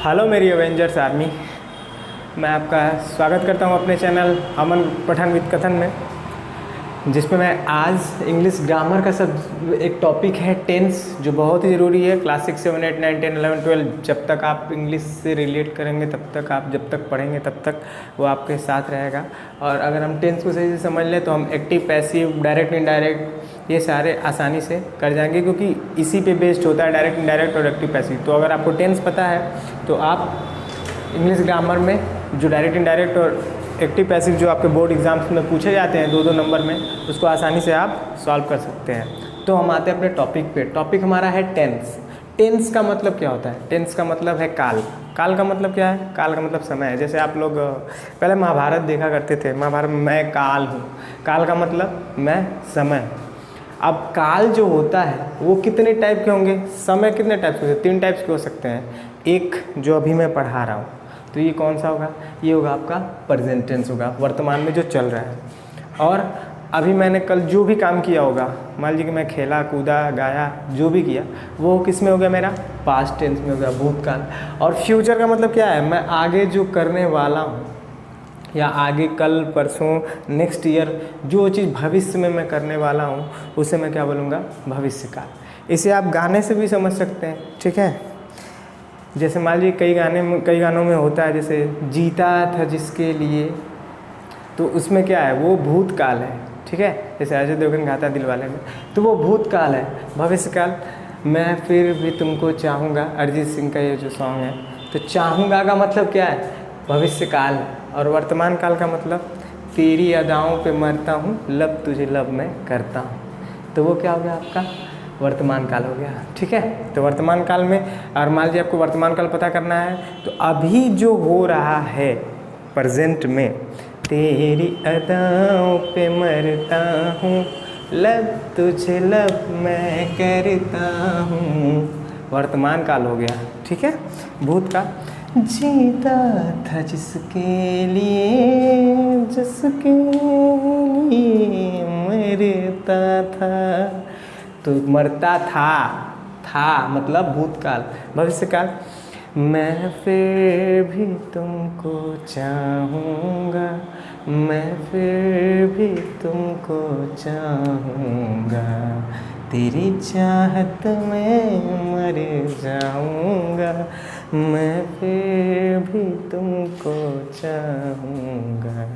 Hello मेरी Avengers army, मैं आपका स्वागत करता हूं अपने चैनल अमन पठान विद कथन में, जिसमें मैं आज इंग्लिश ग्रामर का सब एक टॉपिक है टेंस, जो बहुत ही ज़रूरी है। क्लास 6, 7, 8, 9, 10, 11, 12 जब तक आप इंग्लिश से रिलेट करेंगे तब तक आप जब तक पढ़ेंगे तब तक वो आपके साथ रहेगा। और अगर हम टेंस को सही से समझ लें तो हम एक्टिव, पैसिव, डायरेक्ट, इनडायरेक्ट ये सारे आसानी से कर जाएंगे, क्योंकि इसी पे बेस्ड होता है डायरेक्ट, इनडायरेक्ट और एक्टिव, पैसिव। तो अगर आपको टेंस पता है तो आप इंग्लिश ग्रामर में जो डायरेक्ट, इनडायरेक्ट और एक्टिव, पैसिव जो आपके बोर्ड एग्जाम्स में पूछे जाते हैं 2-2 नंबर में, उसको आसानी से आप सॉल्व कर सकते हैं। तो हम आते हैं अपने टॉपिक पे। टॉपिक हमारा है टेंस। टेंस का मतलब क्या होता है? टेंस का मतलब है काल। काल का मतलब क्या है? काल का मतलब समय है। जैसे आप लोग पहले महाभारत देखा करते थे, महाभारत में मैं काल हूँ। काल का मतलब मैं समय। अब काल जो होता है वो कितने टाइप के होंगे? समय कितने टाइप के होते हैं? 3 टाइप्स के हो सकते हैं। एक जो अभी मैं पढ़ा रहा हूँ, तो ये कौन सा होगा? ये होगा आपका प्रेजेंट टेंस, होगा वर्तमान में जो चल रहा है। और अभी मैंने कल जो भी काम किया होगा, मान लीजिए कि मैं खेला, कूदा, गाया, जो भी किया, वो किस में हो गया? मेरा पास्ट टेंस में हो गया, भूतकाल। और फ्यूचर का मतलब क्या है? मैं आगे जो करने वाला हूँ, या आगे कल, परसों, नेक्स्ट ईयर जो चीज़ भविष्य में मैं करने वाला हूँ, उसे मैं क्या बोलूँगा? भविष्यकाल। इसे आप गाने से भी समझ सकते हैं, ठीक है? जैसे मान लीजिए कई गानों में होता है, जैसे जीता था जिसके लिए, तो उसमें क्या है? वो भूतकाल है, ठीक है? जैसे अजय देवगन गाता है दिलवाले में, तो वो भूतकाल है। भविष्यकाल, मैं फिर भी तुमको चाहूँगा, अरिजीत सिंह का ये जो सॉन्ग है, तो चाहूँगा का मतलब क्या है? भविष्यकाल। और वर्तमान काल का मतलब तेरी अदाओं पे मरता हूँ, लब तुझे लब मैं करता हूँ, तो वो क्या हो गया? आपका वर्तमान काल हो गया, ठीक है? तो वर्तमान काल में, और मान लीजिए आपको वर्तमान काल पता करना है, तो अभी जो हो रहा है प्रेजेंट में, तेरी अदाओं पे मरता हूँ, लब तुझे लब मैं करता हूँ, वर्तमान काल हो गया, ठीक है? भूतकाल, जीता था जिसके लिए, जिसके लिए मरता था, तो मरता था मतलब भूतकाल। भविष्यकाल, मैं फिर भी तुमको चाहूँगा, मैं फिर भी तुमको चाहूँगा, तेरी चाहत में मर जाऊँगा, मैं फिर भी तुमको चाहूँगा।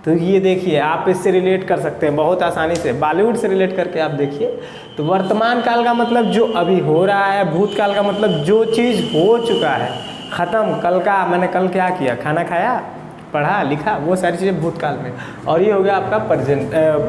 तो ये देखिए, आप इससे रिलेट कर सकते हैं बहुत आसानी से, बॉलीवुड से रिलेट करके आप देखिए। तो वर्तमान काल का मतलब जो अभी हो रहा है, भूतकाल का मतलब जो चीज़ हो चुका है, ख़त्म। कल का मैंने कल क्या किया? खाना खाया, पढ़ा, लिखा, वो सारी चीज़ें भूतकाल में। और ये हो गया आपका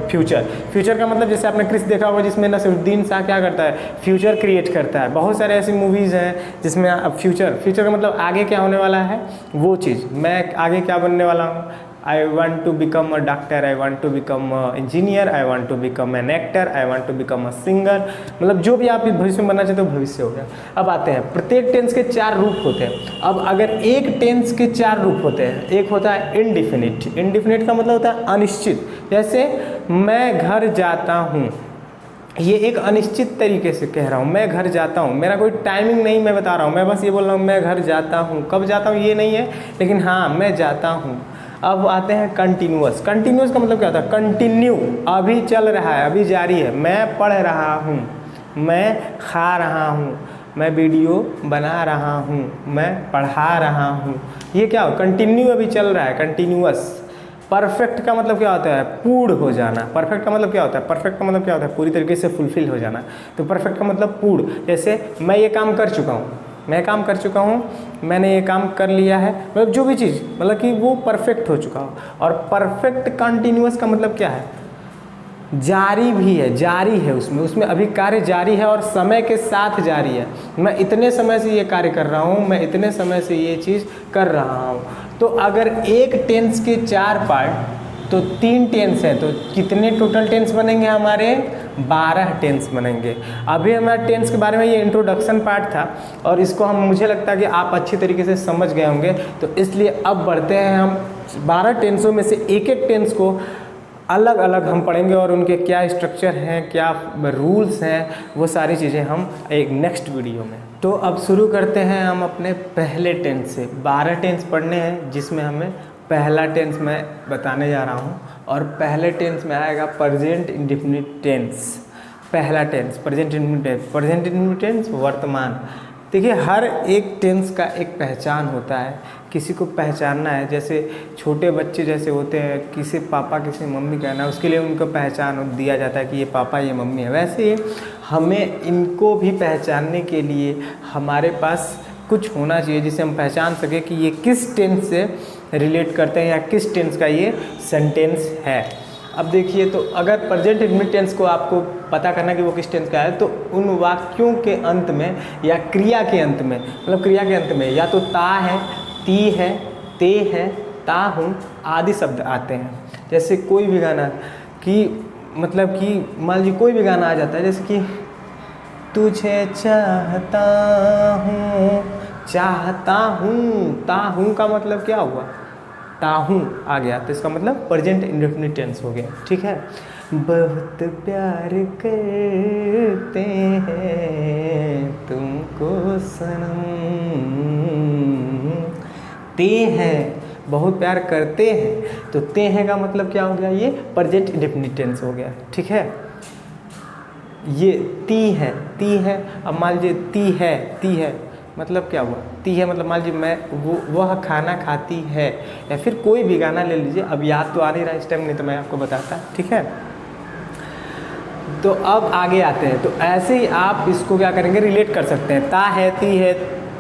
फ्यूचर। फ्यूचर का मतलब जैसे आपने क्रिश देखा होगा, जिसमें नसीरुद्दीन शाह क्या करता है? फ्यूचर क्रिएट करता है। बहुत सारे ऐसी मूवीज़ हैं जिसमें अब फ्यूचर का मतलब आगे क्या होने वाला है, वो चीज़। मैं आगे क्या बनने वाला हूँ? I want to become a doctor, I want to become a engineer, I want to become an actor, I want to become a singer। मतलब जो भी आप भविष्य में बनना चाहते हो, भविष्य हो गया। अब आते हैं, प्रत्येक टेंस के 4 रूप होते हैं। अब अगर एक टेंस के 4 रूप होते हैं, एक होता है इनडिफिनिट। इनडिफिनिट का मतलब होता है अनिश्चित। जैसे मैं घर जाता हूँ, ये एक अनिश्चित तरीके से कह रहा हूँ, मैं घर जाता हूँ, मेरा कोई टाइमिंग नहीं मैं बता रहा हूँ, मैं बस ये बोल रहा हूँ मैं घर जाता हूँ। कब जाता हूँ ये नहीं है, लेकिन हाँ मैं जाता हूँ। अब आते हैं कंटिन्यूअस। कंटिन्यूअस का मतलब क्या होता है? कंटिन्यू, अभी चल रहा है, अभी जारी है। मैं पढ़ रहा हूँ, मैं खा रहा हूँ, मैं वीडियो बना रहा हूँ, मैं पढ़ा रहा हूँ। ये क्या हो? कंटिन्यू, अभी चल रहा है, कंटिन्यूअस। परफेक्ट का मतलब क्या होता है? पूर्ण हो जाना। परफेक्ट का मतलब क्या होता है? परफेक्ट का मतलब क्या होता है? पूरी तरीके से फुलफिल हो जाना। तो परफेक्ट का मतलब पूर्ण। जैसे मैं ये काम कर चुका हूँ, मैं काम कर चुका हूँ, मैंने ये काम कर लिया है, मतलब जो भी चीज़, मतलब कि वो परफेक्ट हो चुका हो। और परफेक्ट कंटिन्यूअस का मतलब क्या है? जारी भी है, जारी है, उसमें अभी कार्य जारी है और समय के साथ जारी है। मैं इतने समय से ये कार्य कर रहा हूँ, मैं इतने समय से ये चीज़ कर रहा हूँ। तो अगर एक टेंस के 4 पार्ट, तो 3 टेंस है, तो कितने टोटल टेंस बनेंगे हमारे? 12 टेंस बनेंगे। अभी हमारे टेंस के बारे में ये इंट्रोडक्शन पार्ट था, और इसको मुझे लगता है कि आप अच्छी तरीके से समझ गए होंगे। तो इसलिए अब बढ़ते हैं हम 12 टेंसों में से एक एक टेंस को अलग अलग हम पढ़ेंगे और उनके क्या स्ट्रक्चर हैं, क्या रूल्स हैं, वो सारी चीज़ें हम एक नेक्स्ट वीडियो में। तो अब शुरू करते हैं हम अपने पहले टेंस से। 12 टेंस पढ़ने हैं, जिसमें हमें पहला टेंस मैं बताने जा रहा हूँ और पहले टेंस में आएगा प्रेजेंट इंडेफिनिट टेंस। पहला tense present indefinite tense. Present indefinite tense वर्तमान। देखिए हर एक टेंस का एक पहचान होता है, किसी को पहचानना है, जैसे छोटे बच्चे जैसे होते हैं, किसी पापा किसी मम्मी कहना है, उसके लिए उनको पहचान दिया जाता है कि ये पापा ये मम्मी है। वैसे ही हमें इनको भी पहचानने के लिए हमारे पास कुछ होना चाहिए जिसे हम पहचान सकें कि ये किस टेंस से रिलेट करते हैं या किस टेंस का ये सेंटेंस है। अब देखिए, तो अगर प्रेजेंट इंडेफिनिट टेंस को आपको पता करना कि वो किस टेंस का है, तो उन वाक्यों के अंत में या क्रिया के अंत में, मतलब क्रिया के अंत में या तो ता है, ती है, ते है, ता हूँ आदि शब्द आते हैं। जैसे कोई भी गाना कि मतलब कि मान लीजिए कोई भी गाना आ जाता है, जैसे कि तुझे चाहता हूँ, ता हूँ का मतलब क्या हुआ, ताहूँ आ गया, तो इसका मतलब प्रेजेंट इंडेफिनिट टेंस हो गया। ठीक है। बहुत प्यार करते हैं तुमको सनम, ते हैं, बहुत प्यार करते हैं, तो ते हैं का मतलब क्या हो गया, ये प्रेजेंट इंडेफिनिट टेंस हो गया। ठीक है। ये ती है, अब मान लीजिए ती है मतलब क्या हुआ, ती है मतलब मान लीजिए मैं वह खाना खाती है, या फिर कोई भी गाना ले लीजिए। अब याद तो आ नहीं रहा इस टाइम, नहीं तो मैं आपको बताता। ठीक है। तो अब आगे आते हैं, तो ऐसे ही आप इसको क्या करेंगे, रिलेट कर सकते हैं। ता है, ती है,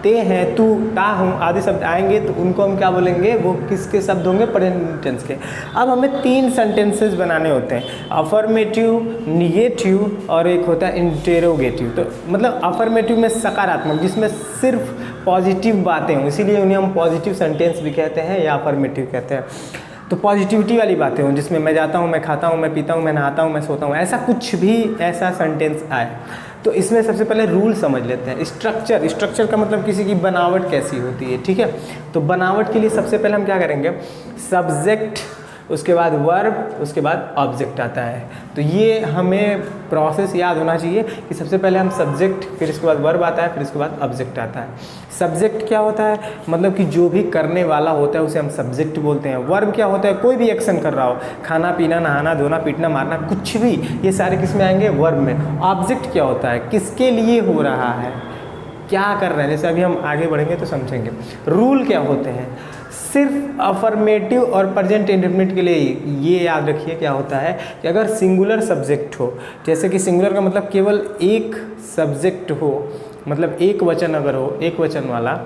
ते हैं, तू, ता हूँ आदि शब्द आएंगे, तो उनको हम क्या बोलेंगे, वो किसके शब्द होंगे, प्रेजेंट टेंस के। अब हमें 3 सेंटेंसेस बनाने होते हैं, अफर्मेटिव, निगेटिव और एक होता है इंटेरोगेटिव। तो मतलब अफर्मेटिव में सकारात्मक, जिसमें सिर्फ पॉजिटिव बातें हों, इसीलिए उन्हें हम पॉजिटिव सेंटेंस भी कहते हैं या अफर्मेटिव कहते हैं। तो पॉजिटिविटी वाली बातें हों, जिसमें मैं जाता हूँ, मैं खाता हूँ, मैं पीता हूँ, मैं नहाता हूँ, मैं सोता हूँ, ऐसा कुछ भी ऐसा सेंटेंस आए। तो इसमें सबसे पहले रूल समझ लेते हैं। स्ट्रक्चर का मतलब किसी की बनावट कैसी होती है। ठीक है। तो बनावट के लिए सबसे पहले हम क्या करेंगे, सब्जेक्ट, उसके बाद वर्ब, उसके बाद ऑब्जेक्ट आता है। तो ये हमें प्रोसेस याद होना चाहिए कि सबसे पहले हम सब्जेक्ट, फिर इसके बाद वर्ब आता है, फिर इसके बाद ऑब्जेक्ट आता है। सब्जेक्ट क्या होता है, मतलब कि जो भी करने वाला होता है उसे हम सब्जेक्ट बोलते हैं। वर्ब क्या होता है, कोई भी एक्शन कर रहा हो, खाना पीना, नहाना धोना, पीटना मारना, कुछ भी, ये सारे किस में आएंगे, वर्ब में। ऑब्जेक्ट क्या होता है, किसके लिए हो रहा है, क्या कर रहे हैं, जैसे अभी हम आगे बढ़ेंगे तो समझेंगे। रूल क्या होते हैं, सिर्फ अफर्मेटिव और प्रेजेंट इंडेफिनिट के लिए ये याद रखिए क्या होता है कि अगर सिंगुलर सब्जेक्ट हो, जैसे कि सिंगुलर का मतलब केवल एक सब्जेक्ट हो, मतलब एक वचन अगर हो, एक वचन वाला,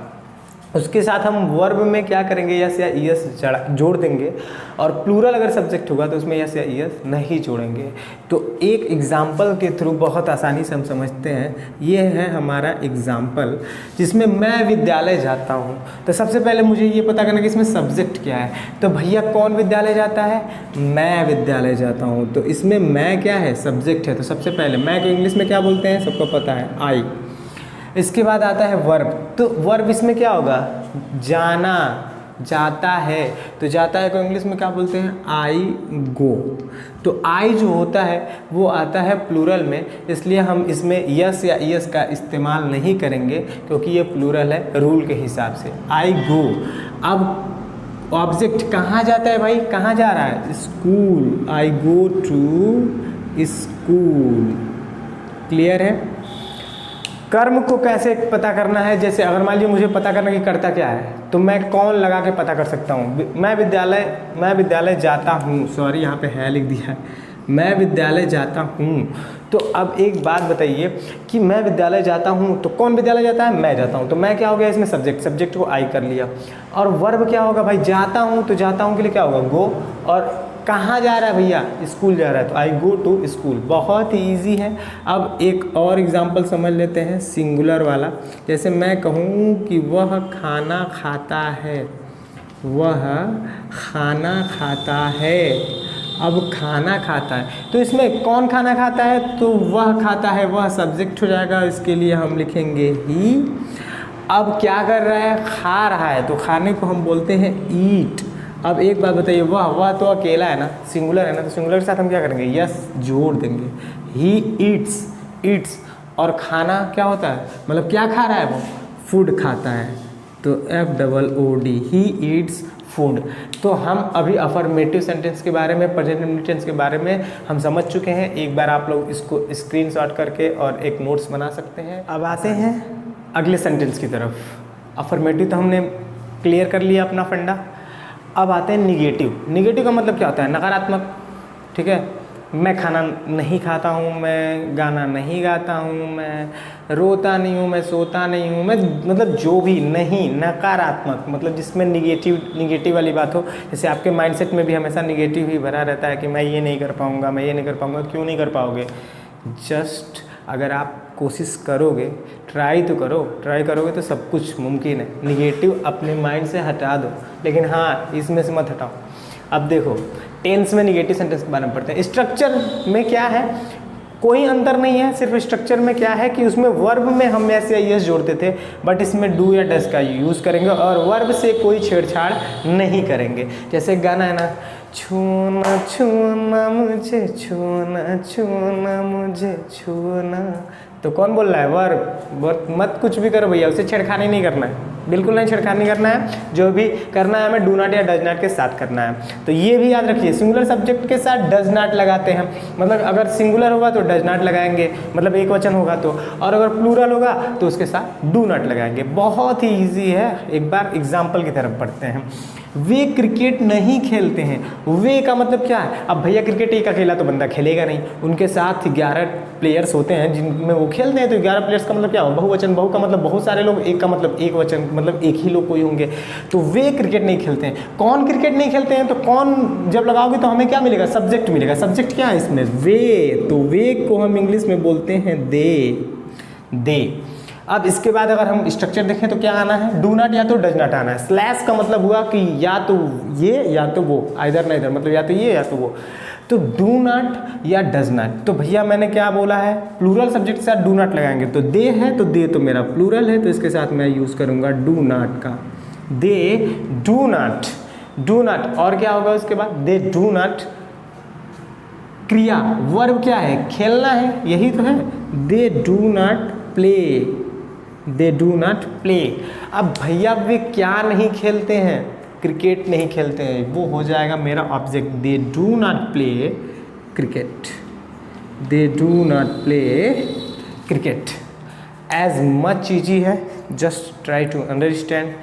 उसके साथ हम वर्ब में क्या करेंगे, यस या ईएस जोड़ देंगे। और प्लूरल अगर सब्जेक्ट होगा तो उसमें यस या ईएस नहीं जोड़ेंगे। तो एक एग्जाम्पल के थ्रू बहुत आसानी से हम समझते हैं। ये है हमारा एग्जाम्पल, जिसमें मैं विद्यालय जाता हूँ। तो सबसे पहले मुझे ये पता करना कि इसमें सब्जेक्ट क्या है। तो भैया कौन विद्यालय जाता है, मैं विद्यालय जाता हूँ। तो इसमें मैं क्या है, सब्जेक्ट है। तो सबसे पहले मैं को इंग्लिश में क्या बोलते हैं, सबको पता है, आई। इसके बाद आता है वर्ब। तो वर्ब इसमें क्या होगा, जाना, जाता है। तो जाता है को इंग्लिश में क्या बोलते हैं, आई गो। तो आई जो होता है वो आता है प्लूरल में, इसलिए हम इसमें यस या ईएस का इस्तेमाल नहीं करेंगे, क्योंकि ये प्लूरल है रूल के हिसाब से, आई गो। अब ऑब्जेक्ट कहाँ जाता है भाई, कहाँ जा रहा है, school, I go to school. Clear है। कर्म को कैसे पता करना है, जैसे अगर मान लीजिए मुझे पता करना कि करता क्या है, तो मैं कौन लगा के पता कर सकता हूँ, मैं विद्यालय जाता हूँ, सॉरी यहाँ पे है लिख दिया है, मैं विद्यालय जाता हूँ। तो अब एक बात बताइए कि मैं विद्यालय जाता हूँ, तो कौन विद्यालय जाता है, मैं जाता हूँ। तो मैं क्या हो गया इसमें, सब्जेक्ट को आई कर लिया। और वर्ब क्या होगा भाई, जाता हूँ, तो जाता हूँ के लिए क्या होगा, गो। और कहाँ जा रहा है भैया, स्कूल जा रहा है, तो आई गो टू स्कूल। बहुत ही ईजी है। अब एक और एग्जांपल समझ लेते हैं सिंगुलर वाला। जैसे मैं कहूँ कि वह खाना खाता है, वह खाना खाता है। अब खाना खाता है, तो इसमें कौन खाना खाता है, तो वह खाता है, वह सब्जेक्ट हो जाएगा, इसके लिए हम लिखेंगे ही। अब क्या कर रहा है, खा रहा है, तो खाने को हम बोलते हैं ईट। अब एक बात बताइए, वह तो अकेला है ना, सिंगुलर है ना, तो सिंगुलर के साथ हम क्या करेंगे, यस जोड़ देंगे। ही ईट्स और खाना क्या होता है, मतलब क्या खा रहा है वो, फूड खाता है, तो FOOD, ही ईट्स फूड। तो हम अभी अफर्मेटिव सेंटेंस के बारे में, प्रेजेंट इंडेफिनिट टेंस के बारे में हम समझ चुके हैं। एक बार आप लोग इसको स्क्रीनशॉट करके और एक नोट्स बना सकते हैं। अब आते हैं अगले सेंटेंस की तरफ। अफर्मेटिव तो हमने क्लियर कर लिया अपना फंडा। अब आते हैं निगेटिव। निगेटिव का मतलब क्या होता है, नकारात्मक, ठीक है। मैं खाना नहीं खाता हूँ, मैं गाना नहीं गाता हूँ, मैं रोता नहीं हूँ, मैं सोता नहीं हूँ, मैं मतलब जो भी नहीं, नकारात्मक मतलब जिसमें निगेटिव वाली बात हो। जैसे आपके माइंडसेट में भी हमेशा निगेटिव ही भरा रहता है कि मैं ये नहीं कर पाऊँगा, मैं ये नहीं कर पाऊँगा। क्यों नहीं कर पाओगे, जस्ट अगर आप कोशिश करोगे, ट्राई तो करो, ट्राई करोगे तो सब कुछ मुमकिन है। निगेटिव अपने माइंड से हटा दो, लेकिन हाँ इसमें से मत हटाओ। अब देखो टेंस में निगेटिव सेंटेंस के बारे में पढ़ते हैं। स्ट्रक्चर में क्या है, कोई अंतर नहीं है, सिर्फ स्ट्रक्चर में क्या है कि उसमें वर्ब में हम एस या यस जोड़ते थे, बट इसमें डू या डज का यूज़ करेंगे और वर्ब से कोई छेड़छाड़ नहीं करेंगे। जैसे गाना है ना, छूना छूना मुझे छूना छूना मुझे छूना, तो कौन बोल रहा है, वर्ब। मत कुछ भी करो भैया, उसे छेड़खानी नहीं करना है, बिल्कुल नहीं छेड़खानी करना है। जो भी करना है हमें डू नॉट या डज नॉट के साथ करना है। तो ये भी याद रखिए, सिंगुलर सब्जेक्ट के साथ डज नॉट लगाते हैं, मतलब अगर सिंगुलर होगा तो डज नॉट लगाएंगे, मतलब एक वचन होगा तो, और अगर प्लूरल होगा तो उसके साथ डू नॉट लगाएंगे। बहुत ही ईजी है, एक बार एग्जाम्पल की तरफ पढ़ते हैं। वे क्रिकेट नहीं खेलते हैं। वे का मतलब क्या है, अब भैया क्रिकेट एक अकेला तो बंदा खेलेगा नहीं, उनके साथ 11 प्लेयर्स होते हैं जिनमें वो खेलते हैं। तो 11 प्लेयर्स का मतलब क्या हो, बहुवचन। बहु का मतलब बहुत सारे लोग, एक का मतलब एक वचन, मतलब एक ही लोग कोई होंगे। तो वे क्रिकेट नहीं खेलते हैं। कौन क्रिकेट नहीं खेलते हैं, तो कौन जब लगाओगे तो हमें क्या मिलेगा, सब्जेक्ट मिलेगा। सब्जेक्ट क्या है इसमें, वे। तो वे को हम इंग्लिश में बोलते हैं दे। अब इसके बाद अगर हम स्ट्रक्चर देखें तो क्या आना है, डू नॉट या तो डज नॉट आना है। स्लैश का मतलब हुआ कि या तो ये या तो वो, आइदर ना इधर, मतलब या तो ये या तो वो। तो डू नॉट या डज नॉट, तो भैया मैंने क्या बोला है, प्लूरल सब्जेक्ट के साथ डू नॉट लगाएंगे। तो दे है तो दे तो मेरा प्लूरल है, तो इसके साथ मैं यूज़ करूँगा डू नॉट का। दे डू नॉट, और क्या होगा उसके बाद, दे डू नॉट। क्रिया वर्ब क्या है, खेलना है, यही तो है। दे do not play, they do not play. अब भैया वे क्या नहीं खेलते हैं, क्रिकेट नहीं खेलते हैं, वो हो जाएगा मेरा object. They do not play cricket, they do not play cricket. As much easy है, just try to understand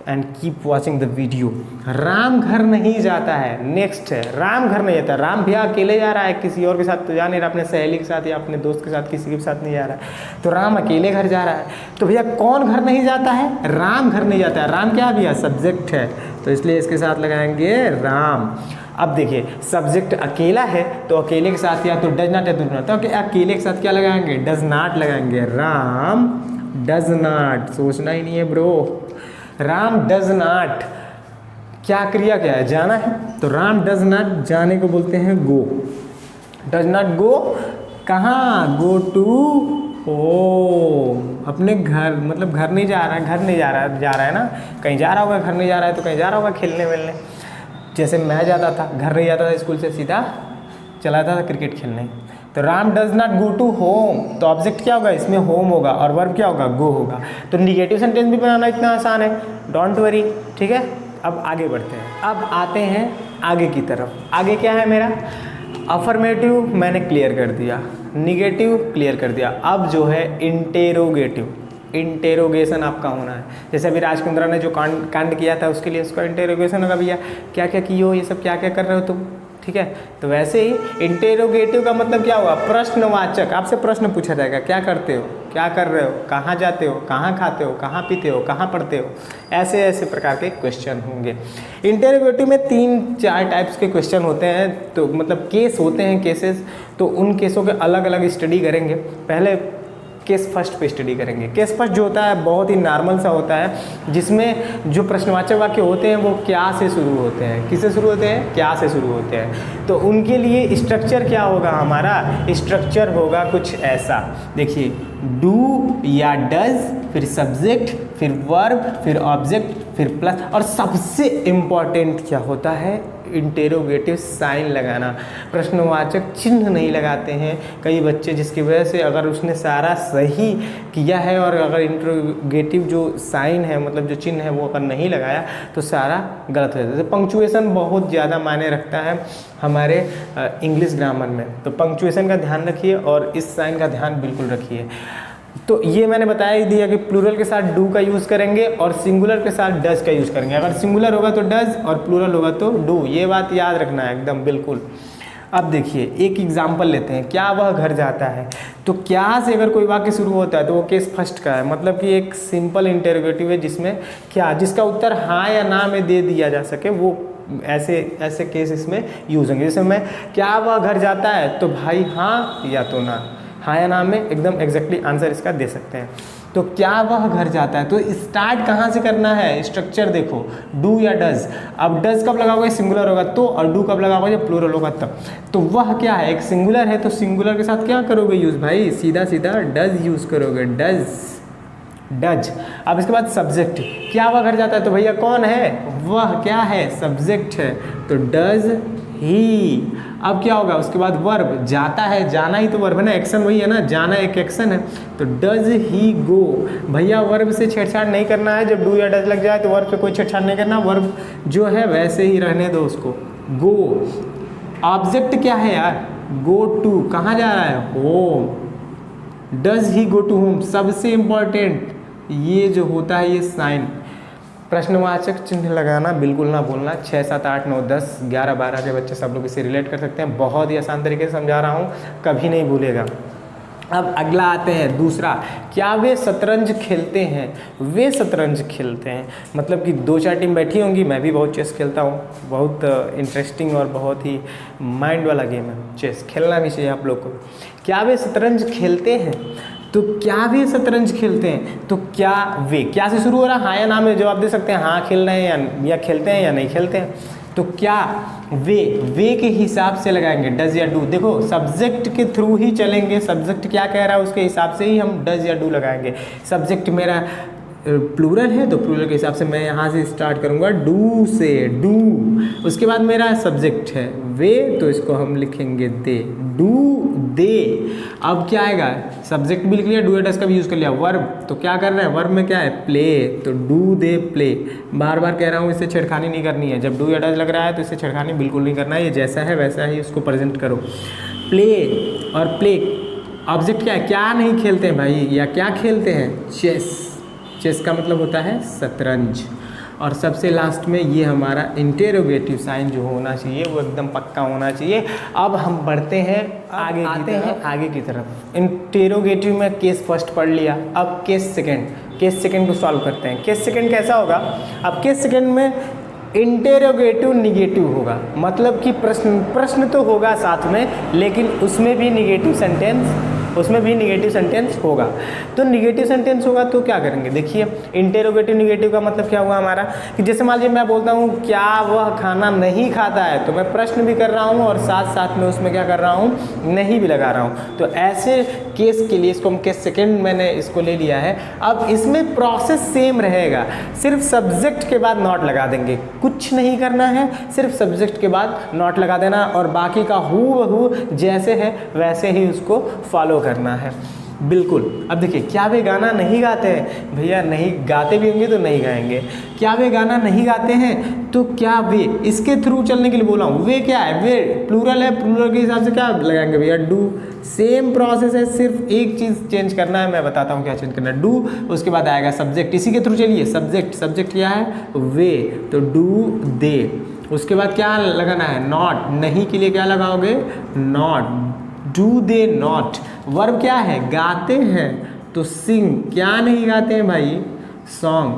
and keep watching the video. Ram घर नहीं जाता है, नेक्स्ट है, राम घर नहीं जाता। राम भैया अकेले जा रहा है, किसी और के साथ तो जा नहीं रहा, अपने सहेली के साथ या अपने दोस्त के साथ, किसी के साथ नहीं जा रहा है। तो राम अकेले घर जा रहा है। तो भैया कौन घर नहीं जाता है, राम घर नहीं जाता है। राम क्या भैया, सब्जेक्ट है, तो इसलिए इसके साथ लगाएंगे राम। अब देखिए सब्जेक्ट अकेला है तो अकेले के साथ या तो डज नॉट या डू नॉट, तो अकेले के साथ क्या लगाएंगे, डज नॉट लगाएंगे। राम डज नॉट, सोचना ही नहीं है ब्रो। राम डज नॉट, क्या क्रिया क्या है, जाना है, तो राम डज नॉट जाने को बोलते हैं गो। डज नॉट गो कहाँ, गो टू होम, अपने घर, मतलब घर नहीं जा रहा है, घर नहीं जा रहा है ना, कहीं जा रहा होगा, घर नहीं जा रहा है तो कहीं जा रहा होगा खेलने वेलने। जैसे मैं जाता था, घर नहीं जाता था स्कूल से, सीधा चला जाता था क्रिकेट खेलने। तो Ram does not go to home, तो ऑब्जेक्ट क्या होगा इसमें, होम होगा, और वर्ब क्या होगा, गो होगा। तो निगेटिव सेंटेंस भी बनाना इतना आसान है, डोंट वरी, ठीक है। अब आगे बढ़ते हैं, अब आते हैं आगे की तरफ। आगे क्या है मेरा, अफर्मेटिव मैंने क्लियर कर दिया, निगेटिव क्लियर कर दिया। अब जो है इंटेरोगेटिव, इंटेरोगेशन आपका होना है। जैसे अभी राजकुंद्रा ने जो कांड किया था उसके लिए उसका इंटेरोगेशन होगा, भैया क्या क्या किए हो, ये सब क्या क्या कर रहे हो तुम, ठीक है। तो वैसे ही इंटेरोगेटिव का मतलब क्या हुआ, प्रश्नवाचक। आपसे प्रश्न पूछा जाएगा, क्या करते हो, क्या कर रहे हो, कहाँ जाते हो, कहाँ खाते हो, कहाँ पीते हो, कहाँ पढ़ते हो, ऐसे ऐसे प्रकार के क्वेश्चन होंगे। इंटेरोगेटिव में 3-4 टाइप्स के क्वेश्चन होते हैं, तो मतलब केस होते हैं, केसेस। तो उन केसों के अलग अलग स्टडी करेंगे। पहले केस फर्स्ट पे स्टडी करेंगे। केस फर्स्ट जो होता है बहुत ही नॉर्मल सा होता है, जिसमें जो प्रश्नवाचक वाक्य होते हैं वो क्या से शुरू होते हैं, किससे शुरू होते हैं, क्या से शुरू होते हैं। तो उनके लिए स्ट्रक्चर क्या होगा, हमारा स्ट्रक्चर होगा कुछ ऐसा। देखिए डू या डज फिर सब्जेक्ट, फिर वर्ब, फिर ऑब्जेक्ट, फिर प्लस, और सबसे इम्पॉर्टेंट क्या होता है, इंटेरोगेटिव साइन लगाना। प्रश्नवाचक चिन्ह नहीं लगाते हैं कई बच्चे, जिसकी वजह से अगर उसने सारा सही किया है और अगर इंटेरोगेटिव जो साइन है मतलब जो चिन्ह है वो अगर नहीं लगाया तो सारा गलत हो जाता है। तो पंक्चुएशन बहुत ज़्यादा मायने रखता है हमारे इंग्लिश ग्रामर में, तो पंक्चुएशन का ध्यान रखिए और इस साइन का ध्यान बिल्कुल रखिए। तो ये मैंने बता ही दिया कि प्लूरल के साथ डू का यूज़ करेंगे और सिंगुलर के साथ डज का यूज़ करेंगे। अगर सिंगुलर होगा तो डज और प्लूरल होगा तो डू, ये बात याद रखना है एकदम बिल्कुल। अब देखिए एक एग्जाम्पल लेते हैं, क्या वह घर जाता है। तो क्या से अगर कोई वाक्य शुरू होता है तो वो केस फर्स्ट का है, मतलब कि एक सिंपल इंटेरोगेटिव है जिसमें क्या, जिसका उत्तर हाँ या ना में दे दिया जा सके, वो ऐसे केस इसमें यूज़ होंगे। जैसे मैं क्या वह घर जाता है तो भाई हाँ या तो ना, हाँ या ना में एकदम एग्जैक्टली आंसर इसका दे सकते हैं। तो क्या वह घर जाता है, तो स्टार्ट कहाँ से करना है, स्ट्रक्चर देखो, डू या डज। अब डज कब लगाओगे, सिंगुलर होगा तो, और डू कब लगाओगे जब प्लूरल होगा तब। तो वह क्या है, एक सिंगुलर है तो सिंगुलर के साथ क्या करोगे यूज़ भाई, सीधा सीधा डज यूज़ करोगे, डज। अब इसके बाद सब्जेक्ट, क्या वह घर जाता है तो भैया कौन है, वह क्या है, सब्जेक्ट है, तो डज ही। अब क्या होगा उसके बाद वर्ब, जाता है, जाना ही तो वर्ब है ना, एक्शन वही है ना, जाना एक एक्शन है, तो डज ही गो। भैया वर्ब से छेड़छाड़ नहीं करना है, जब डू या डज लग जाए तो वर्ब से कोई छेड़छाड़ नहीं करना, वर्ब जो है वैसे ही रहने दो उसको, गो। ऑब्जेक्ट क्या है यार, गो टू, कहाँ जा रहा है, home, does he go to home. सबसे इम्पॉर्टेंट ये जो होता है ये साइन, प्रश्नवाचक चिन्ह लगाना बिल्कुल ना भूलना। 6, 7, 8, 9, 10, 11, 12 के बच्चे सब लोग इसे रिलेट कर सकते हैं, बहुत ही आसान तरीके से समझा रहा हूँ, कभी नहीं भूलेगा। अब अगला आते हैं दूसरा, क्या वे शतरंज खेलते हैं, वे शतरंज खेलते हैं, मतलब कि 2-4 टीम बैठी होंगी, मैं भी बहुत चेस खेलता हूँ, बहुत इंटरेस्टिंग और बहुत ही माइंड वाला गेम है चेस, खेलना भी चाहिए आप लोग को। क्या वे शतरंज खेलते हैं, तो क्या वे शतरंज खेलते हैं, तो क्या वे, क्या से शुरू हो रहा है, हाँ या ना में जवाब दे सकते हैं, हाँ खेल रहे हैं या खेलते हैं या नहीं खेलते हैं। तो क्या वे के हिसाब से लगाएंगे, डज या डू। देखो सब्जेक्ट के थ्रू ही चलेंगे, सब्जेक्ट क्या कह रहा है उसके हिसाब से ही हम डज या डू लगाएंगे। सब्जेक्ट मेरा प्लूरल है तो प्लूरल के हिसाब से मैं यहाँ से स्टार्ट करूँगा डू से, डू। उसके बाद मेरा सब्जेक्ट है वे, तो इसको हम लिखेंगे दे, डू दे। अब क्या आएगा, सब्जेक्ट भी लिख लिया, डू या डज का भी यूज़ कर लिया। वर्ब, तो क्या कर रहे हैं, वर्ब में क्या है, प्ले, तो डू दे प्ले। बार बार कह रहा हूँ इससे छेड़खानी नहीं करनी है, जब डू या डज लग रहा है तो इससे छेड़खानी बिल्कुल नहीं करना है, ये जैसा है वैसा ही उसको प्रेजेंट करो। प्ले और प्ले, ऑब्जेक्ट क्या है, क्या नहीं खेलते हैं भाई, या क्या खेलते हैं, चेस। चेस का मतलब होता है शतरंज। और सबसे लास्ट में ये हमारा इंटेरोगेटिव साइन जो होना चाहिए वो एकदम पक्का होना चाहिए। अब हम बढ़ते हैं आगे, आगे की तरफ। इंटेरोगेटिव में केस फर्स्ट पढ़ लिया, अब केस सेकंड को सॉल्व करते हैं। केस सेकंड कैसा होगा, अब केस सेकंड में इंटेरोगेटिव निगेटिव होगा, मतलब कि प्रश्न तो होगा साथ में, लेकिन उसमें भी निगेटिव सेंटेंस होगा। तो निगेटिव सेंटेंस होगा तो क्या करेंगे, देखिए इंटेरोगेटिव निगेटिव का मतलब क्या हुआ हमारा, कि जैसे मान लीजिए मैं बोलता हूँ क्या वह खाना नहीं खाता है, तो मैं प्रश्न भी कर रहा हूँ और साथ साथ में उसमें क्या कर रहा हूँ, नहीं भी लगा रहा हूँ। तो ऐसे केस के लिए इसको हम केस सेकेंड मैंने इसको ले लिया है। अब इसमें प्रोसेस सेम रहेगा, सिर्फ सब्जेक्ट के बाद नॉट लगा देंगे, कुछ नहीं करना है, सिर्फ सब्जेक्ट के बाद नॉट लगा देना और बाकी का हूबहू जैसे है वैसे ही उसको फॉलो करना है बिल्कुल। अब देखिए क्या वे गाना नहीं गाते हैं, भैया नहीं गाते भी होंगे तो नहीं गाएंगे। क्या वे गाना नहीं गाते हैं, तो क्या वे, इसके थ्रू चलने के लिए बोला हूँ। वे क्या है, वे प्लूरल है, प्लूरल के हिसाब से क्या लगाएंगे भैया, डू। सेम प्रोसेस है, सिर्फ एक चीज़ चेंज करना है, मैं बताता हूँ क्या चेंज करना है, डू। उसके बाद आएगा सब्जेक्ट, इसी के थ्रू चलिए, सब्जेक्ट क्या है, वे, तो डू दे। उसके बाद क्या लगाना है, नॉट, नहीं के लिए क्या लगाओगे, not, do they not. Verb क्या है, गाते हैं, तो सिंग, क्या नहीं गाते हैं भाई, song,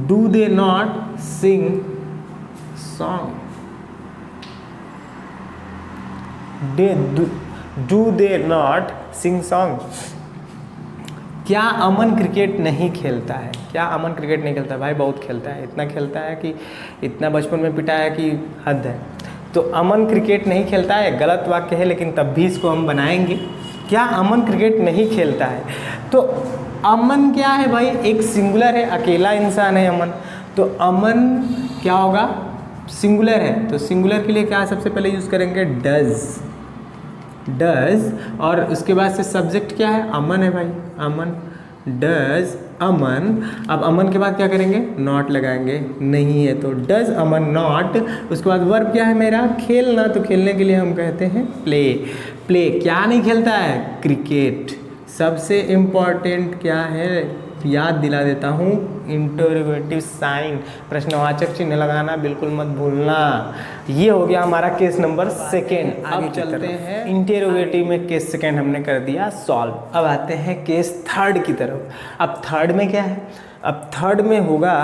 do they not sing song, do they not sing song. क्या अमन क्रिकेट नहीं खेलता है, क्या अमन क्रिकेट नहीं खेलता है, भाई बहुत खेलता है, इतना खेलता है कि इतना बचपन में पिटा है कि हद है। तो अमन क्रिकेट नहीं खेलता है गलत वाक्य है, लेकिन तब भी इसको हम बनाएंगे। क्या अमन क्रिकेट नहीं खेलता है, तो अमन क्या है भाई, एक सिंगुलर है, अकेला इंसान है अमन, तो अमन क्या होगा, सिंगुलर है, तो सिंगुलर के लिए क्या सबसे पहले यूज़ करेंगे, डज, और उसके बाद से सब्जेक्ट क्या है, अमन है भाई, अमन, डज अमन। अब अमन के बाद क्या करेंगे, नॉट लगाएंगे, नहीं है तो डज अमन नॉट। उसके बाद वर्ब क्या है मेरा, खेलना, तो खेलने के लिए हम कहते हैं प्ले। प्ले क्या नहीं खेलता है, क्रिकेट। सबसे इम्पॉर्टेंट क्या है, याद दिला देता हूँ, इंटरोगेटिव साइन, प्रश्नवाचक चिन्ह लगाना बिल्कुल मत भूलना। ये हो गया हमारा केस नंबर सेकेंड। अब चलते हैं इंटरोगेटिव में, केस सेकेंड हमने कर दिया सॉल्व। अब आते हैं केस थर्ड की तरफ। अब थर्ड में क्या है, अब थर्ड में होगा,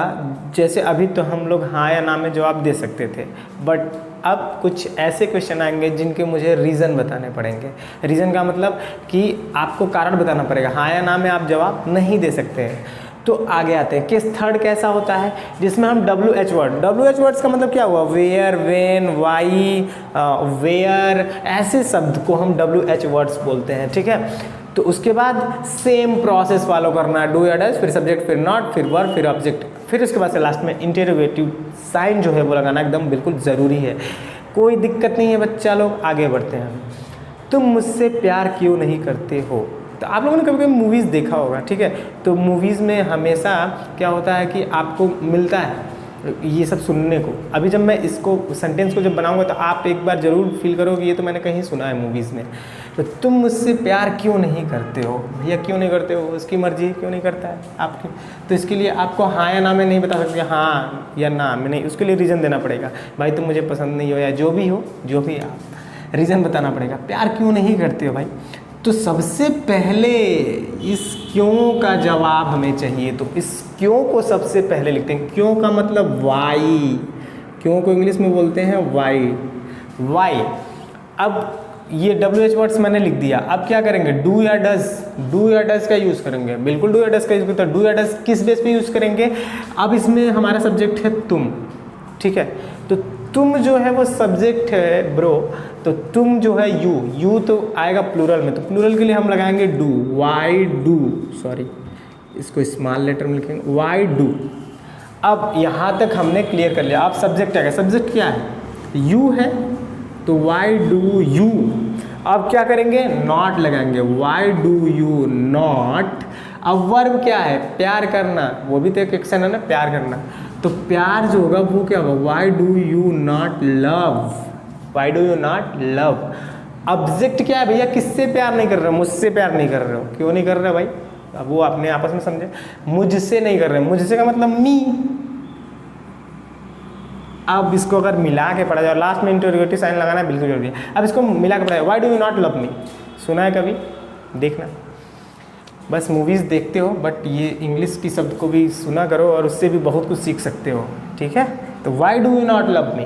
जैसे अभी तो हम लोग हाँ या ना में जवाब दे सकते थे, बट अब कुछ ऐसे क्वेश्चन आएंगे जिनके मुझे रीज़न बताने पड़ेंगे। रीज़न का मतलब कि आपको कारण बताना पड़ेगा, हाँ या ना में आप जवाब नहीं दे सकते हैं। तो आगे आते हैं, केस थर्ड कैसा होता है, जिसमें हम WH वर्ड्स का मतलब क्या हुआ, वेयर, वेन, वाई, वेयर, ऐसे शब्द को हम WH वर्ड्स बोलते हैं, ठीक है। तो उसके बाद सेम प्रोसेस फॉलो करना है, डू या डज, फिर सब्जेक्ट, फिर नॉट, फिर वर्ब, फिर ऑब्जेक्ट, फिर उसके बाद से लास्ट में इंटरोगेटिव साइन जो है वो लगाना एकदम बिल्कुल ज़रूरी है। कोई दिक्कत नहीं है बच्चा लोग, आगे बढ़ते हैं। तुम मुझसे प्यार क्यों नहीं करते हो, तो आप लोगों ने कभी कभी मूवीज़ देखा होगा, ठीक है। तो मूवीज़ में हमेशा क्या होता है कि आपको मिलता है ये सब सुनने को। अभी जब मैं इसको सेंटेंस को जब बनाऊंगा तो आप एक बार ज़रूर फील करोगे ये तो मैंने कहीं सुना है मूवीज़ में। तो तुम मुझसे प्यार क्यों नहीं करते हो, भैया क्यों नहीं करते हो, उसकी मर्जी क्यों नहीं करता है आपकी। तो इसके लिए आपको हाँ या ना में नहीं बता सकते, हाँ या ना में नहीं, उसके लिए रीज़न देना पड़ेगा, भाई तुम मुझे पसंद नहीं हो, या जो भी हो, जो भी आप रीज़न बताना पड़ेगा, प्यार क्यों नहीं करते हो भाई। तो सबसे पहले इस क्यों का जवाब हमें चाहिए, तो इस क्यों को सबसे पहले लिखते हैं। क्यों का मतलब वाई, क्यों को इंग्लिश में बोलते हैं वाई। अब ये WH वर्ड्स मैंने लिख दिया, अब क्या करेंगे, डू या डज का यूज़ करेंगे, बिल्कुल डू या डज का यूज़ करते हैं। डू या डज किस बेस पे यूज़ करेंगे, अब इसमें हमारा सब्जेक्ट है तुम, ठीक है। तो तुम जो है वो सब्जेक्ट है ब्रो, तो तुम जो है यू तो आएगा प्लूरल में, तो प्लूरल के लिए हम लगाएंगे डू, वाई डू, सॉरी इसको स्मॉल लेटर में लिखेंगे, वाई डू। अब यहाँ तक हमने क्लियर कर लिया। अब सब्जेक्ट आएगा, सब्जेक्ट क्या है, यू है, तो वाई डू यू। अब क्या करेंगे, नॉट लगाएंगे, वाई डू यू नॉट। अब वर्ब क्या है, प्यार करना, वो भी तो एक एक्शन है ना, प्यार करना। तो प्यार जो होगा वो क्या होगा, why do you not love, why do you not love. Object क्या है भैया, किससे प्यार नहीं कर रहे हो, मुझसे प्यार नहीं कर रहे हो, क्यों नहीं कर रहे भाई, अब वो अपने आपस में समझे, मुझसे नहीं कर रहे, मुझसे का मतलब मी। अब इसको अगर मिला के पढ़ा जाए, लास्ट में इंटरोगेटिव साइन लगाना है बिल्कुल जरूरी है। अब इसको मिला के पढ़ा जाए, why do you not love me, सुना है कभी, देखना, बस मूवीज़ देखते हो बट ये इंग्लिश की शब्द को भी सुना करो और उससे भी बहुत कुछ सीख सकते हो, ठीक है। तो why do you not love me.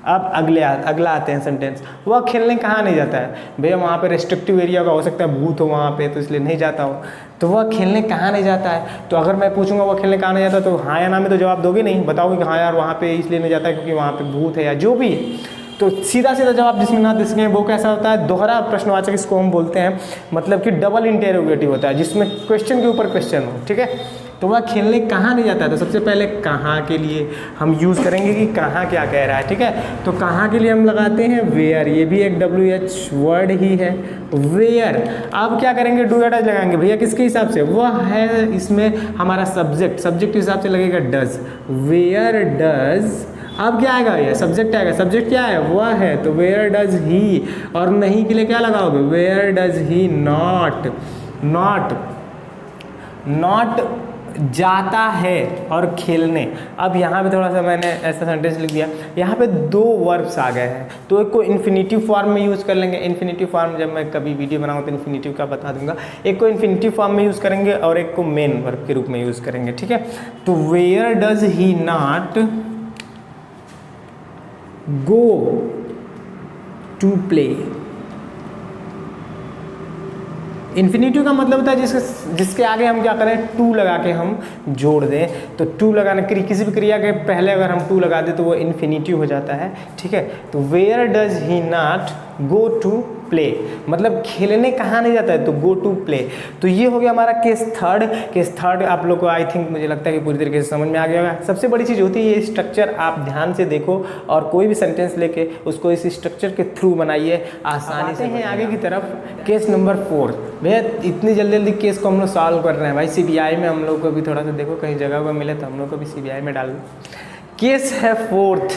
अब अगला आते हैं सेंटेंस, वह खेलने कहाँ नहीं जाता है, भैया वहाँ पे रेस्ट्रिक्टिव एरिया का हो सकता है, भूत हो वहाँ पे, तो इसलिए नहीं जाता हो। तो वह खेलने कहाँ नहीं जाता है, तो अगर मैं पूछूंगा वह खेलने कहाँ नहीं जाता, तो हाँ या ना में तो जवाब दोगे नहीं, बताओगे कि हाँ यार वहाँ पे इसलिए नहीं जाता है क्योंकि वहाँ पे भूत है या जो भी है। तो सीधा जवाब जिसमें ना दे सकें वो कैसा होता है, दोहरा प्रश्नवाचक इसको हम बोलते हैं, मतलब कि डबल इंटेरोगेटिव होता है, जिसमें क्वेश्चन के ऊपर क्वेश्चन हो, ठीक है। तो वह खेलने कहाँ नहीं जाता है, तो सबसे पहले कहाँ के लिए हम यूज़ करेंगे कि कहाँ क्या कह रहा है, ठीक है। तो कहाँ के लिए हम लगाते हैं वेयर, ये भी एक WH वर्ड ही है, वेयर। अब क्या करेंगे, डू या डज लगाएंगे, भैया किसके हिसाब से, वह है इसमें हमारा सब्जेक्ट के हिसाब से लगेगा डज, वेयर डज। अब क्या आएगा, ये सब्जेक्ट आएगा, सब्जेक्ट क्या है, वह है, तो वेयर डज ही। और नहीं के लिए क्या लगाओगे, where does he not, not जाता है और खेलने। अब यहाँ पे थोड़ा सा मैंने ऐसा सेंटेंस लिख दिया, यहाँ पे दो वर्ब्स आ गए हैं, तो एक को इन्फिनेटिव फॉर्म में यूज़ कर लेंगे। इन्फिनेटिव फॉर्म जब मैं कभी वीडियो बनाऊँ तो इन्फिनेटिव का बता दूंगा। एक को इन्फिनेटिव फॉर्म में यूज़ करेंगे और एक को मेन वर्ब के रूप में यूज़ करेंगे, ठीक है। तो where does he not go to play. Infinitive का मतलब होता है जिसके आगे हम क्या करें, टू लगा के हम जोड़ दें। तो टू लगाने किसी भी क्रिया के पहले अगर हम टू लगा दें तो वो इन्फिनेटिव हो जाता है, ठीक है। तो where does he not go to play, मतलब खेलने कहाँ नहीं जाता है, तो गो टू प्ले। तो ये हो गया हमारा केस थर्ड। केस थर्ड आप लोग को आई थिंक मुझे लगता है कि पूरी तरीके से समझ में आ गया होगा। सबसे बड़ी चीज़ होती है ये स्ट्रक्चर, आप ध्यान से देखो और कोई भी सेंटेंस लेके उसको इस स्ट्रक्चर के थ्रू बनाइए, आसानी से हैं आगे की तरफ। केस नंबर 4, भैया इतनी जल्दी जल्दी केस को हम लोग सॉल्व कर रहे हैं भाई। CBI में हम लोग को भी थोड़ा सा देखो, कहीं जगह को मिले तो हम लोग को भी CBI में डाल दो। केस है 4th,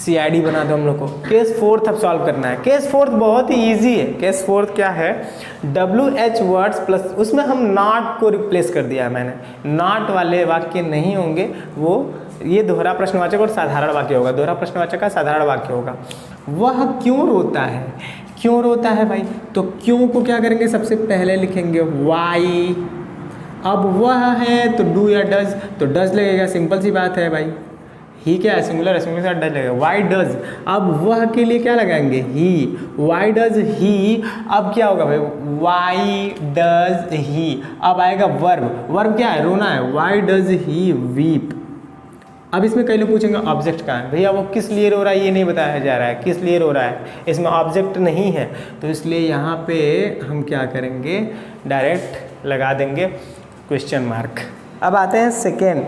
CID बना दो हम लोग को। केस 4th अब सॉल्व करना है। केस 4th बहुत ही ईजी है। केस 4th क्या है, WH वर्ड्स प्लस, उसमें हम नॉट को रिप्लेस कर दिया है मैंने। नॉट वाले वाक्य नहीं होंगे वो, ये दोहरा प्रश्नवाचक और साधारण वाक्य होगा। दोहरा प्रश्नवाचक का साधारण वाक्य होगा। वह क्यों रोता है, क्यों रोता है भाई, तो क्यों को क्या करेंगे, सबसे पहले लिखेंगे वाई। अब वह है तो डू या डज, तो डज लगेगा, सिंपल सी बात है भाई। ही क्या है, सिंगुलर है, सिंगुलर के साथ डज लगेगा। वाई डज, अब वह के लिए क्या लगाएंगे, ही। वाई डज ही, अब क्या होगा भाई, वाई डज ही। अब आएगा वर्ब, वर्ब क्या है, रोना है। Why does he weep. अब इसमें कई लोग पूछेंगे ऑब्जेक्ट कहाँ है, भैया वो किस लिए रो रहा है ये नहीं बताया जा रहा है, किस लिए रो रहा है, इसमें ऑब्जेक्ट नहीं है, तो इसलिए यहाँ पे हम क्या करेंगे, डायरेक्ट लगा देंगे क्वेश्चन मार्क। अब आते हैं सेकेंड,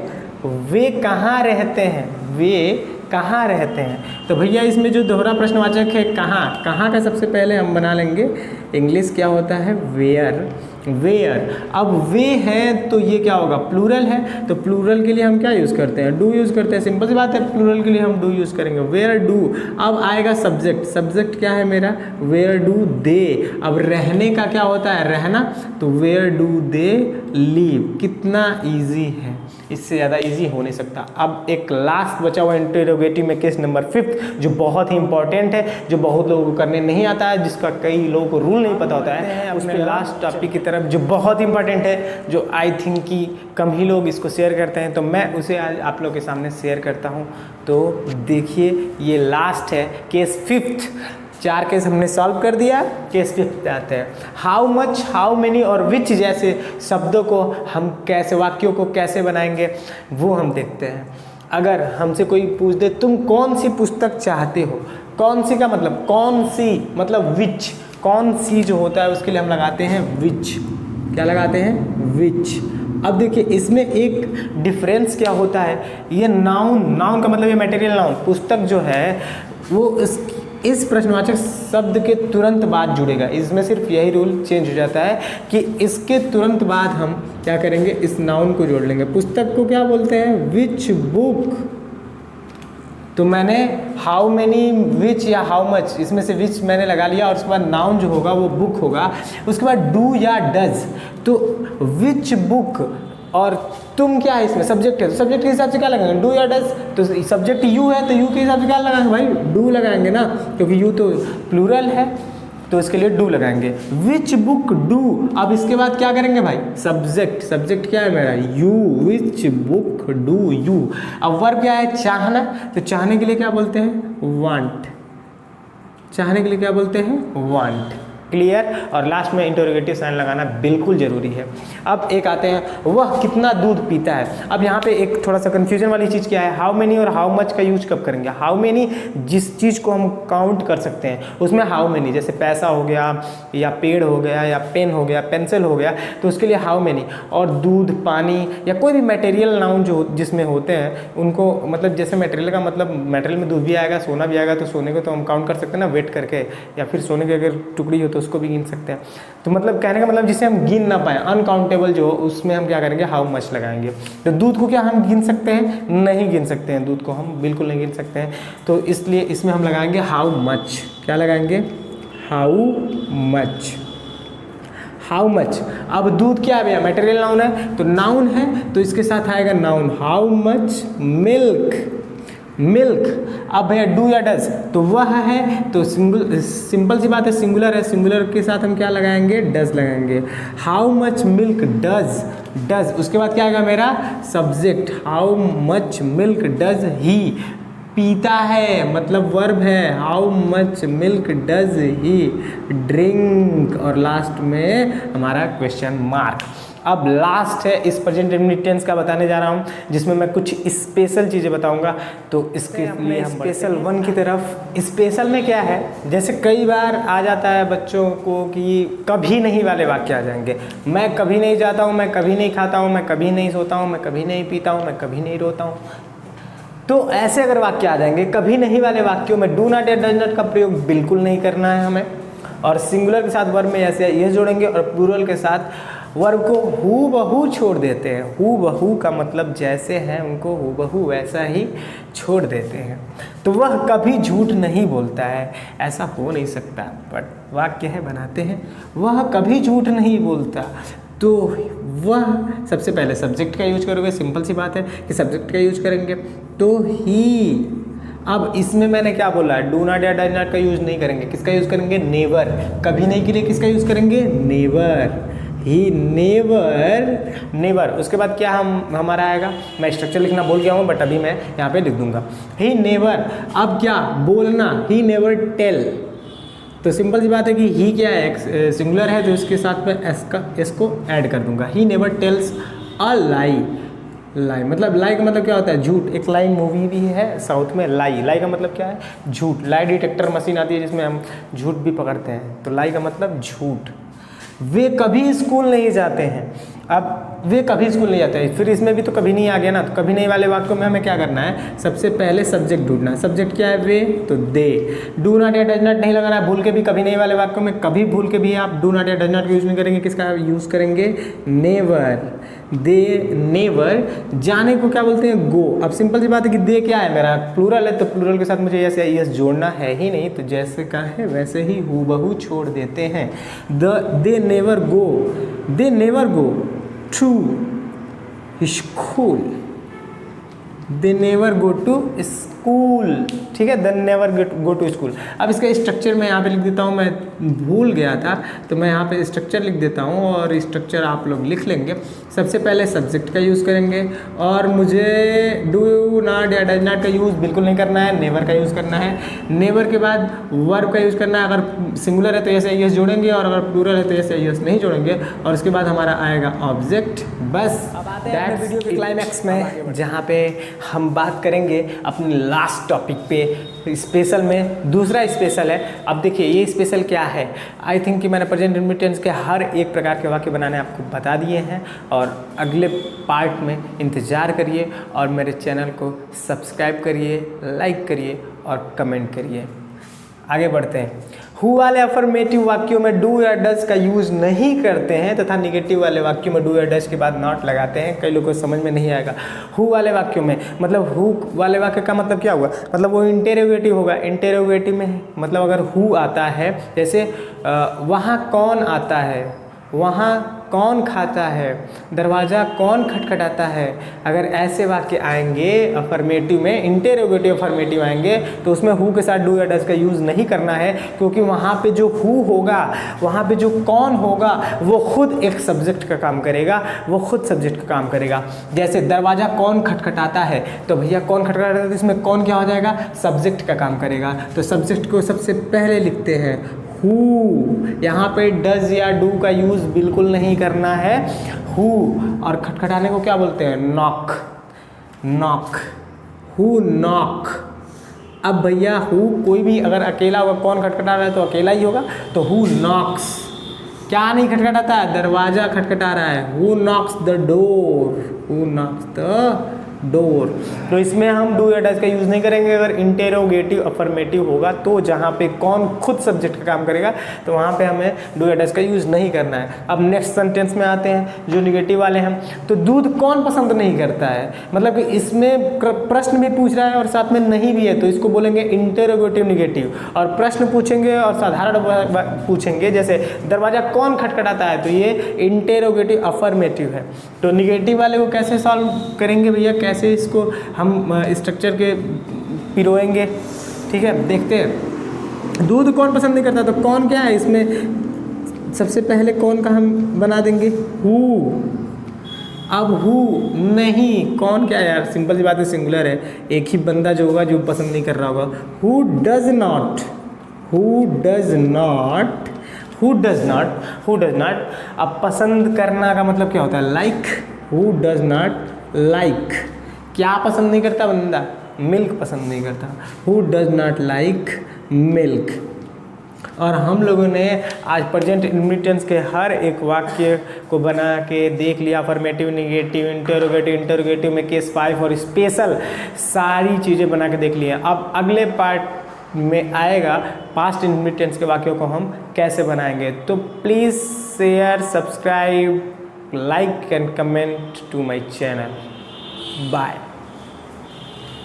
वे कहाँ रहते हैं, वे कहाँ रहते हैं। तो भैया इसमें जो दोहरा प्रश्नवाचक है कहाँ, कहाँ का सबसे पहले हम बना लेंगे, इंग्लिश क्या होता है, वेयर। वेयर, अब वे है तो ये क्या होगा, प्लूरल है, तो प्लूरल के लिए हम क्या यूज़ करते हैं, डू यूज़ करते हैं, सिंपल सी बात है, प्लूरल के लिए हम डू यूज़ करेंगे, वेयर डू। अब आएगा सब्जेक्ट, सब्जेक्ट क्या है मेरा, वेयर डू दे। अब रहने का क्या होता है, रहना, तो वेयर डू दे लीव। कितना ईजी है, इससे ज़्यादा इजी हो नहीं सकता। अब एक लास्ट बचा हुआ इंटरोगेटिव में केस नंबर 5, जो बहुत ही इंपॉर्टेंट है, जो बहुत लोगों को करने नहीं आता है, जिसका कई लोगों को रूल नहीं पता होता है। उसमें लास्ट टॉपिक की तरफ जो बहुत इंपॉर्टेंट है, जो आई थिंक कि कम ही लोग इसको शेयर करते हैं, तो मैं उसे आज आप लोगों के सामने शेयर करता हूँ। तो देखिए ये लास्ट है, केस 5th। 4 केस हमने सॉल्व कर दिया, केस 5th पे आते हैं। हाउ मच, हाउ मेनी और विच जैसे शब्दों को हम कैसे, वाक्यों को कैसे बनाएंगे वो हम देखते हैं। अगर हमसे कोई पूछ दे तुम कौन सी पुस्तक चाहते हो, कौन सी का मतलब कौन सी, मतलब विच, कौन सी जो होता है उसके लिए हम लगाते हैं विच। क्या लगाते हैं, विच। अब देखिए इसमें एक डिफरेंस क्या होता है, ये नाउन, नाउन का मतलब ये मटेरियल नाउन, पुस्तक जो है वो इस प्रश्नवाचक शब्द के तुरंत बाद जुड़ेगा। इसमें सिर्फ यही रूल चेंज हो जाता है कि इसके तुरंत बाद हम क्या करेंगे, इस नाउन को जोड़ लेंगे। पुस्तक को क्या बोलते हैं, विच बुक। तो मैंने हाउ मेनी, विच या हाउ मच, इसमें से विच मैंने लगा लिया और उसके बाद नाउन जो होगा वो बुक होगा। उसके बाद डू या डज, तो विच बुक, और तुम क्या है इसमें सब्जेक्ट है, तो सब्जेक्ट के हिसाब से क्या लगाएंगे, डू या डज। तो सब्जेक्ट यू है तो यू के हिसाब से क्या लगाएंगे भाई, डू लगाएंगे ना, क्योंकि यू तो प्लूरल है, तो इसके लिए डू लगाएंगे। Which book do. अब इसके बाद क्या करेंगे भाई, सब्जेक्ट, सब्जेक्ट क्या है मेरा, you, which book do you. अब वर्ब क्या है, चाहना, तो चाहने के लिए क्या बोलते हैं, वांट। चाहने के लिए क्या बोलते हैं, वांट। क्लियर। और लास्ट में इंटरोगेटिव साइन लगाना बिल्कुल ज़रूरी है। अब एक आते हैं, वह कितना दूध पीता है। अब यहाँ पे एक थोड़ा सा कन्फ्यूजन वाली चीज़ क्या है, हाउ मेनी और हाउ मच का यूज कब करेंगे। हाउ मेनी जिस चीज़ को हम काउंट कर सकते हैं उसमें हाउ मेनी, जैसे पैसा हो गया या पेड़ हो गया या पेन हो गया, पेंसिल हो गया, तो उसके लिए हाउ मेनी। और दूध, पानी या कोई भी मटेरियल नाउन जो जिसमें होते हैं उनको, मतलब जैसे मटेरियल का मतलब मटेरियल में दूध भी आएगा, सोना भी आएगा, तो सोने को तो हम काउंट कर सकते हैं ना वेट करके, या फिर सोने की अगर टुकड़ी हो तो उसको भी गिन सकते हैं। तो मतलब कहने का मतलब जिसे हम गिन ना पाए, अनकाउंटेबल जो, उसमें हम क्या करेंगे, हाउ मच लगाएंगे। तो दूध को क्या हम गिन सकते हैं, नहीं गिन सकते हैं, दूध को हम बिल्कुल नहीं गिन सकते हैं, तो इसलिए इसमें हम लगाएंगे हाउ मच। क्या लगाएंगे, हाउ मच, हाउ मच। अब दूध क्या है भैया, मटेरियल नाउन है, तो नाउन है तो इसके साथ आएगा noun, how much milk, milk. अब भैया डू या डज, तो वह है तो सिंपल सी बात है, सिंगुलर है, सिंगुलर के साथ हम क्या लगाएंगे, डज लगाएंगे। How much milk does, does. उसके बाद क्या आएगा मेरा subject, how much milk does he, पीता है मतलब वर्ब है, how much milk does he drink, और लास्ट में हमारा क्वेश्चन मार्क। अब लास्ट है इस प्रेजेंट इंडेफिनिट टेंस का बताने जा रहा हूँ, जिसमें मैं कुछ स्पेशल चीज़ें बताऊँगा। तो इसके लिए हम स्पेशल 1 की तरफ। स्पेशल में क्या है, जैसे कई बार आ जाता है बच्चों को कि कभी नहीं वाले वाक्य आ जाएंगे। मैं कभी नहीं जाता हूँ, मैं कभी नहीं खाता हूँ, मैं कभी नहीं सोता हूँ, मैं कभी नहीं पीता हूँ, मैं कभी नहीं रोता हूँ। तो ऐसे अगर वाक्य आ जाएंगे, कभी नहीं वाले वाक्यों में डू नॉट या डज नॉट का प्रयोग बिल्कुल नहीं करना है हमें। और सिंगुलर के साथ वर्ब में ऐसे ये जोड़ेंगे और प्लूरल के साथ वर्ब को हू बहू छोड़ देते हैं। हू बहू का मतलब जैसे हैं उनको हू बहू वैसा ही छोड़ देते हैं। तो वह कभी झूठ नहीं बोलता है, ऐसा हो नहीं सकता, बट वाक्य है बनाते हैं। वह कभी झूठ नहीं बोलता, तो वह सबसे पहले सब्जेक्ट का यूज करोगे। सिंपल सी बात है कि सब्जेक्ट का यूज करेंगे। तो ही, अब इसमें मैंने क्या बोला है, डू नॉट या डज नॉट का यूज नहीं करेंगे। किसका यूज करेंगे? नेवर। कभी नहीं के लिए किसका यूज करेंगे? नेवर। He never, never. उसके बाद क्या हमारा आएगा, मैं स्ट्रक्चर लिखना भूल गया हूँ बट अभी मैं यहाँ पे लिख दूंगा। ही नेवर, अब क्या बोलना, ही नेवर टेल। तो सिंपल सी बात है कि ही क्या है, सिंगुलर है, तो इसके साथ में एस को ऐड कर दूंगा। ही नेवर टेल्स अ लाई। लाई मतलब, लाई का मतलब क्या होता है? झूठ। एक लाई मूवी भी है साउथ में, लाई। लाई का मतलब क्या है? झूठ। लाई डिटेक्टर मशीन आती है जिसमें हम झूठ भी पकड़ते हैं, तो लाई का मतलब झूठ। वे कभी स्कूल नहीं जाते हैं। अब वे कभी स्कूल नहीं जाते हैं, फिर इसमें भी तो कभी नहीं आ गया ना, तो कभी नहीं वाले वाक्यों में हमें क्या करना है? सबसे पहले सब्जेक्ट ढूंढना है। सब्जेक्ट क्या है? वे, तो दे। डू नॉट या डज नॉट नहीं लगाना है भूल के भी। कभी नहीं वाले वाक्यों में कभी भूल के भी आप डू नॉट या डज नॉट का यूज नहीं करेंगे। किसका यूज करेंगे? नेवर। They never. जाने को क्या बोलते हैं? गो। अब सिंपल सी बात है कि दे क्या है, मेरा प्लूरल है, तो प्लूरल के साथ मुझे ऐसे यस जोड़ना है ही नहीं, तो जैसे का है वैसे ही हूबहू छोड़ देते हैं। They never go, they never go to school. They never go to school, ठीक है, they never go to school. अब इसका स्ट्रक्चर मैं यहाँ पे लिख देता हूँ, मैं भूल गया था तो मैं यहाँ पे स्ट्रक्चर लिख देता हूँ और स्ट्रक्चर आप लोग लिख लेंगे। सबसे पहले सब्जेक्ट का यूज़ करेंगे और मुझे डू नॉट या डज नॉट का यूज़ बिल्कुल नहीं करना है, नेवर का यूज़ करना है। नेवर के बाद वर्ब का यूज़ करना है। अगर सिंगुलर है तो ऐसे यस जोड़ेंगे और अगर प्लूरल है तो ऐसे यस नहीं जोड़ेंगे, और उसके बाद हमारा आएगा ऑब्जेक्ट। बस अब आते हैं अपने वीडियो के क्लाइमैक्स में, जहाँ पे हम बात करेंगे अपनी लास्ट टॉपिक पे। स्पेशल में दूसरा स्पेशल है। अब देखिए ये स्पेशल क्या है, आई थिंक कि मैंने प्रेजेंट इंडेफिनिट के हर एक प्रकार के वाक्य बनाने आपको बता दिए हैं, और अगले पार्ट में इंतज़ार करिए और मेरे चैनल को सब्सक्राइब करिए, लाइक करिए और कमेंट करिए। आगे बढ़ते हैं। हु वाले अफर्मेटिव वाक्यों में डू या डज का यूज़ नहीं करते हैं तथा निगेटिव वाले वाक्यों में डू या डज के बाद नॉट लगाते हैं। कई लोगों को समझ में नहीं आएगा। हु वाले वाक्यों में मतलब, हु वाले वाक्य का मतलब क्या हुआ, मतलब वो इंटेरोगेटिव होगा। इंटेरोगेटिव में मतलब अगर हु आता है, जैसे वहाँ कौन आता है, वहाँ कौन खाता है, दरवाज़ा कौन खटखटाता है, अगर ऐसे वाक्य आएंगे अफर्मेटिव में, इंटेरोगेटिव अफर्मेटिव आएंगे, तो उसमें हु के साथ डू या डज का यूज़ नहीं करना है, क्योंकि वहाँ पे जो हु होगा, वहाँ पे जो कौन होगा, वो खुद एक सब्जेक्ट का काम करेगा, वो खुद सब्जेक्ट का काम करेगा। जैसे दरवाज़ा कौन खटखटाता है, तो भैया कौन खटखटाता है, तो इसमें कौन क्या हो जाएगा, सब्जेक्ट का काम करेगा। तो सब्जेक्ट को सबसे पहले लिखते हैं हु। यहाँ पे डज या डू का यूज़ बिल्कुल नहीं करना है। हु, और खटखटाने को क्या बोलते हैं, नॉक। Knock, who knock. अब भैया हु कोई भी अगर अकेला होगा, कौन खटखटा रहा है तो अकेला ही होगा, तो हु नॉक्स। क्या नहीं खटखटाता है, दरवाज़ा खटखटा रहा है। Who Knox the door, who Knox the door. तो इसमें हम डू या डज का यूज़ नहीं करेंगे। अगर इंटेरोगेटिव अफर्मेटिव होगा तो जहाँ पे कौन खुद सब्जेक्ट का काम करेगा, तो वहाँ पे हमें डू या डज का यूज़ नहीं करना है। अब नेक्स्ट सेंटेंस में आते हैं जो निगेटिव वाले हैं। तो दूध कौन पसंद नहीं करता है, मतलब कि इसमें प्रश्न भी पूछ रहा है और साथ में नहीं भी है, तो इसको बोलेंगे इंटेरोगेटिव निगेटिव। और प्रश्न पूछेंगे और साधारण पूछेंगे, जैसे दरवाज़ा कौन खटखटाता है, तो ये इंटेरोगेटिव अफर्मेटिव है। तो निगेटिव वाले को कैसे सॉल्व करेंगे भैया, कैसे इसको हम स्ट्रक्चर के पिरोएंगे, ठीक है, देखते हैं। दूध कौन पसंद नहीं करता, तो कौन क्या है इसमें, सबसे पहले कौन का हम बना देंगे, हु। अब हु नहीं, कौन क्या है यार, सिंपल सी बात है, सिंगुलर है, एक ही बंदा जो होगा जो पसंद नहीं कर रहा होगा। Who does not, who does not, who does not. अब पसंद करना का मतलब क्या होता है, like. Who does not like, क्या पसंद नहीं करता बंदा, मिल्क पसंद नहीं करता। Who does not like milk. और हम लोगों ने आज प्रेजेंट इंडिपेंडेंस के हर एक वाक्य को बना के देख लिया, अफर्मेटिव, नेगेटिव, इंटरोगेटिव में केस 5 और स्पेशल, सारी चीज़ें बना के देख लिया। अब अगले पार्ट में आएगा पास्ट इंडिपेंडेंस के वाक्यों को हम कैसे बनाएंगे। तो please share, subscribe, like and comment to my channel. Bye.